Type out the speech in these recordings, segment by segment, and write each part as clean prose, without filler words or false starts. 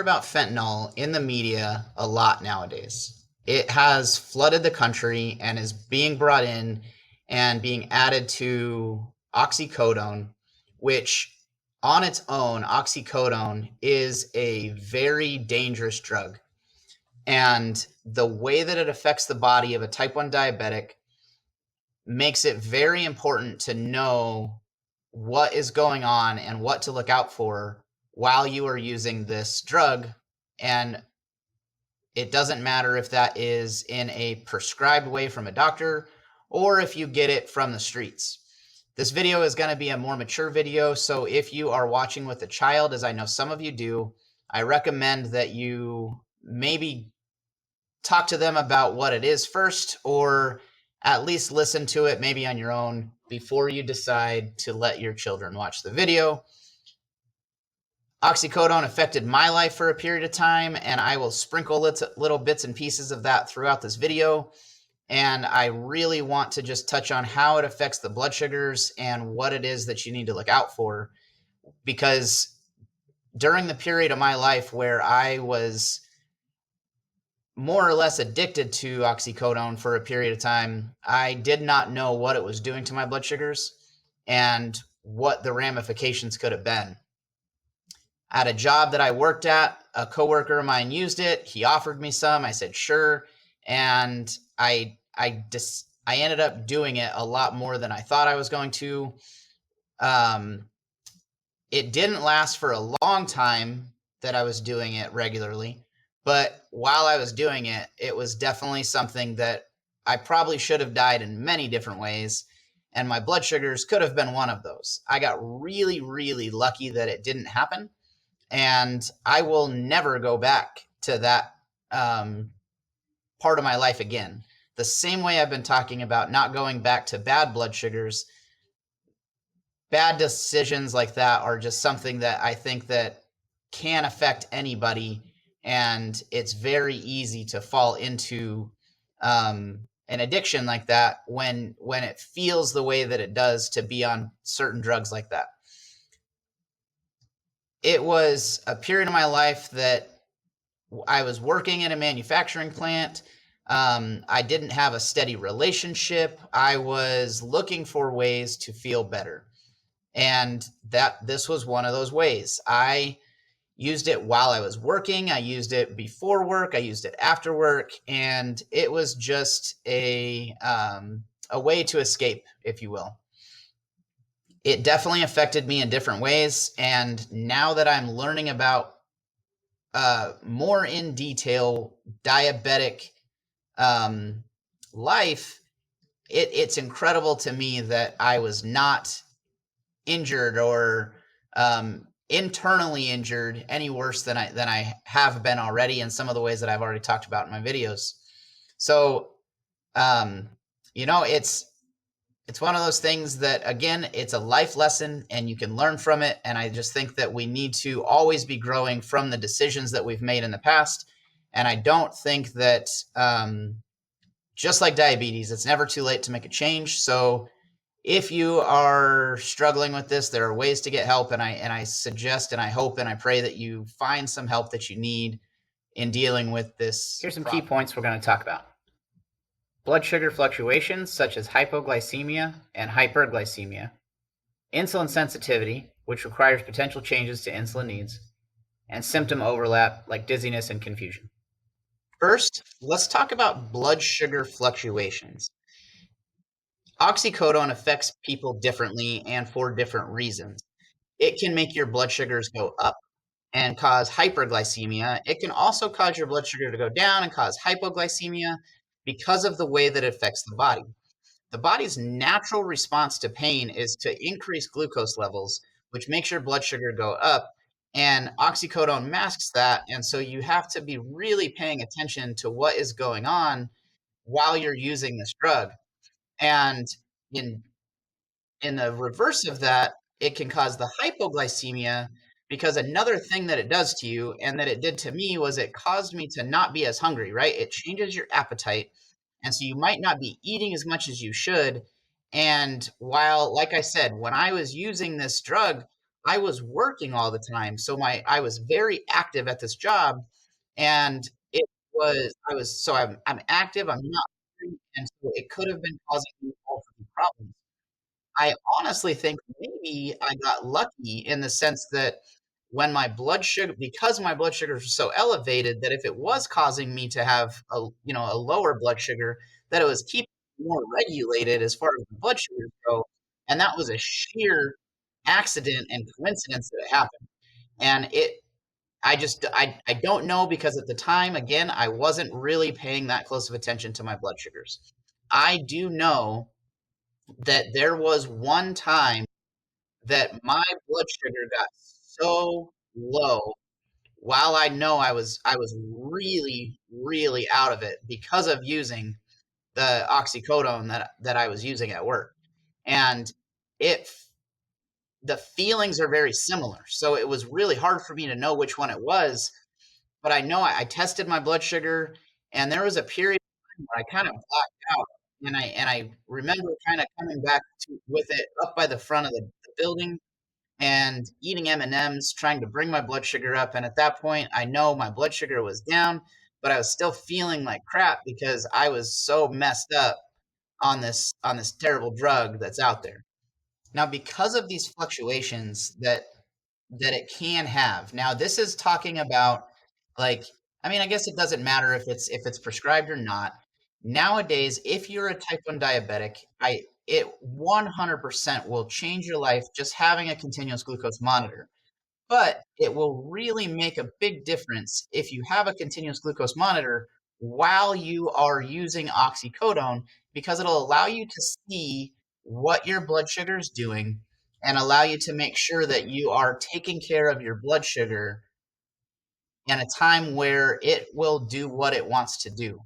about fentanyl in the media a lot nowadays. It has flooded the country and is being brought in and being added to oxycodone, which on its own, oxycodone is a very dangerous drug. And the way that it affects the body of a type 1 diabetic makes it very important to know what is going on and what to look out for while you are using this drug. And it doesn't matter if that is in a prescribed way from a doctor or if you get it from the streets. This video is going to be a more mature video, so if you are watching with a child, as I know some of you do, I recommend that you maybe talk to them about what it is first, or at least listen to it maybe on your own before you decide to let your children watch the video. Oxycodone affected my life for a period of time, and I will sprinkle little bits and pieces of that throughout this video. And I really want to just touch on how it affects the blood sugars and what it is that you need to look out for. Because during the period of my life where I was more or less addicted to oxycodone for a period of time, I did not know what it was doing to my blood sugars and what the ramifications could have been. At a job that I worked at, a coworker of mine used it. He offered me some. I said, sure. And I ended up doing it a lot more than I thought I was going to. It didn't last for a long time that I was doing it regularly. But while I was doing it, it was definitely something that I probably should have died in many different ways. And my blood sugars could have been one of those. I got really, really lucky that it didn't happen. And I will never go back to that part of my life again. The same way I've been talking about not going back to bad blood sugars, bad decisions like that are just something that I think that can affect anybody. And it's very easy to fall into an addiction like that when it feels the way that it does to be on certain drugs like that. It was a period of my life that I was working in a manufacturing plant. I didn't have a steady relationship. I was looking for ways to feel better. And this was one of those ways. I used it while I was working. I used it before work. I used it after work. And it was just a way to escape, if you will. It definitely affected me in different ways. And now that I'm learning about more in detail diabetic life, it's incredible to me that I was not injured or internally injured any worse than I have been already in some of the ways that I've already talked about in my videos. So, it's one of those things that, again, it's a life lesson and you can learn from it. And I just think that we need to always be growing from the decisions that we've made in the past. And I don't think that, just like diabetes, it's never too late to make a change. So if you are struggling with this, there are ways to get help. And I suggest and I hope and I pray that you find some help that you need in dealing with this. Here's some key points we're going to talk about. Blood sugar fluctuations such as hypoglycemia and hyperglycemia, insulin sensitivity, which requires potential changes to insulin needs, and symptom overlap like dizziness and confusion. First, let's talk about blood sugar fluctuations. Oxycodone affects people differently and for different reasons. It can make your blood sugars go up and cause hyperglycemia. It can also cause your blood sugar to go down and cause hypoglycemia because of the way that it affects the body. The body's natural response to pain is to increase glucose levels, which makes your blood sugar go up, and oxycodone masks that. And so you have to be really paying attention to what is going on while you're using this drug. And in the reverse of that, it can cause the hypoglycemia, because another thing that it does to you and that it did to me was it caused me to not be as hungry, right? It changes your appetite. And so you might not be eating as much as you should. And while, like I said, when I was using this drug, I was working all the time, so I was very active at this job, and I'm active, I'm not free, and so it could have been causing me all sorts of problems. I honestly think maybe I got lucky in the sense that when my blood sugar because my blood sugars were so elevated that if it was causing me to have a lower blood sugar, that it was keeping me more regulated as far as the blood sugars go, and that was a sheer accident and coincidence that it happened. And I don't know because at the time, again, I wasn't really paying that close of attention to my blood sugars. I do know that there was one time that my blood sugar got so low while I was really, really out of it because of using the oxycodone that I was using at work. And it the feelings are very similar. So it was really hard for me to know which one it was, but I know I tested my blood sugar, and there was a period of time where I kind of blacked out, and I remember kind of coming back with it up by the front of the building and eating M&Ms, trying to bring my blood sugar up. And at that point, I know my blood sugar was down, but I was still feeling like crap because I was so messed up on this terrible drug that's out there. Now, because of these fluctuations that it can have. Now, this is talking about like I mean, I guess it doesn't matter if it's prescribed or not. Nowadays, if you're a type 1 diabetic, I it 100% will change your life just having a continuous glucose monitor. But it will really make a big difference if you have a continuous glucose monitor while you are using oxycodone because it'll allow you to see what your blood sugar is doing and allow you to make sure that you are taking care of your blood sugar in a time where it will do what it wants to do.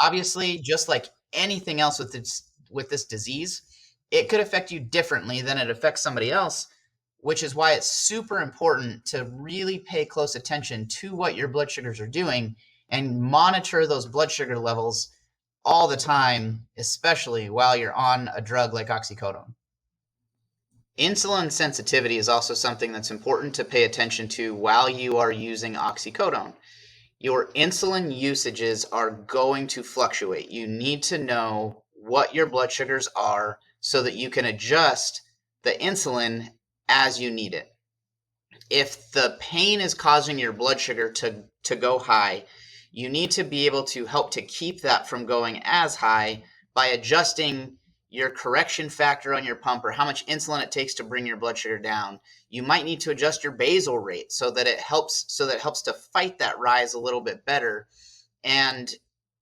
Obviously, just like anything else with this disease, it could affect you differently than it affects somebody else, which is why it's super important to really pay close attention to what your blood sugars are doing and monitor those blood sugar levels all the time, especially while you're on a drug like oxycodone. Insulin sensitivity is also something that's important to pay attention to while you are using oxycodone. Your insulin usages are going to fluctuate. You need to know what your blood sugars are so that you can adjust the insulin as you need it. If the pain is causing your blood sugar to go high, you need to be able to help to keep that from going as high by adjusting your correction factor on your pump or how much insulin it takes to bring your blood sugar down. You might need to adjust your basal rate so that it helps to fight that rise a little bit better and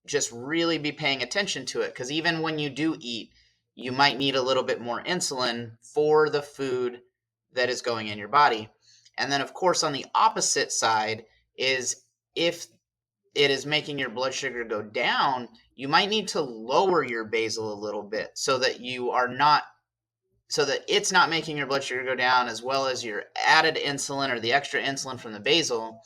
just really be paying attention to it because even when you do eat, you might need a little bit more insulin for the food that is going in your body. And then, of course, on the opposite side is if it is making your blood sugar go down, you might need to lower your basal a little bit so that it's not making your blood sugar go down as well as your added insulin or the extra insulin from the basal.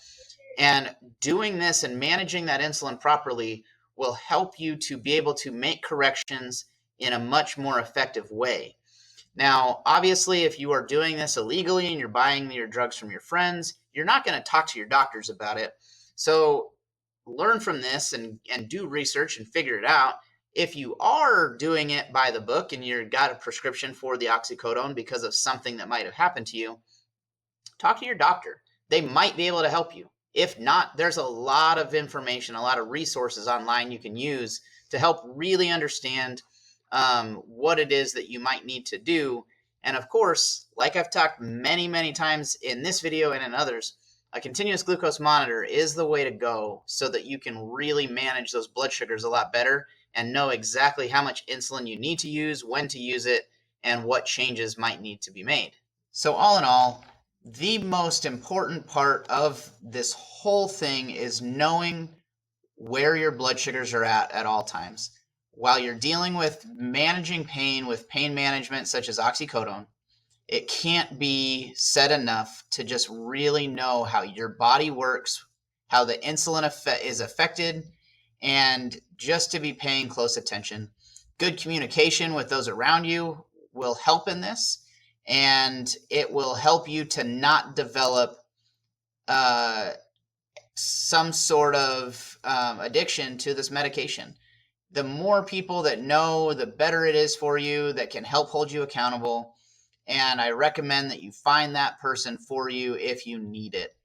And doing this and managing that insulin properly will help you to be able to make corrections in a much more effective way. Now, obviously, if you are doing this illegally and you're buying your drugs from your friends, you're not going to talk to your doctors about it. So learn from this and do research and figure it out. If you are doing it by the book and you've got a prescription for the oxycodone because of something that might have happened to you, talk to your doctor. They might be able to help you. If not, there's a lot of information, a lot of resources online you can use to help really understand what it is that you might need to do. And of course, like I've talked many, many times in this video and in others, a continuous glucose monitor is the way to go so that you can really manage those blood sugars a lot better and know exactly how much insulin you need to use, when to use it, and what changes might need to be made. So all in all, the most important part of this whole thing is knowing where your blood sugars are at all times. While you're dealing with managing pain with pain management such as oxycodone, it can't be said enough to just really know how your body works, how the insulin is affected, and just to be paying close attention. Good communication with those around you will help in this. and it will help you to not develop some sort of addiction to this medication. The more people that know, the better it is for you, that can help hold you accountable. And I recommend that you find that person for you if you need it.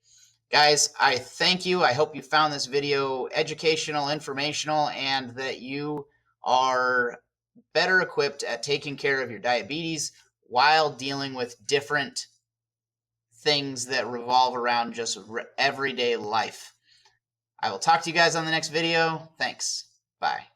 Guys, I thank you. I hope you found this video educational, informational, and that you are better equipped at taking care of your diabetes while dealing with different things that revolve around just everyday life. I will talk to you guys on the next video. Thanks. Bye.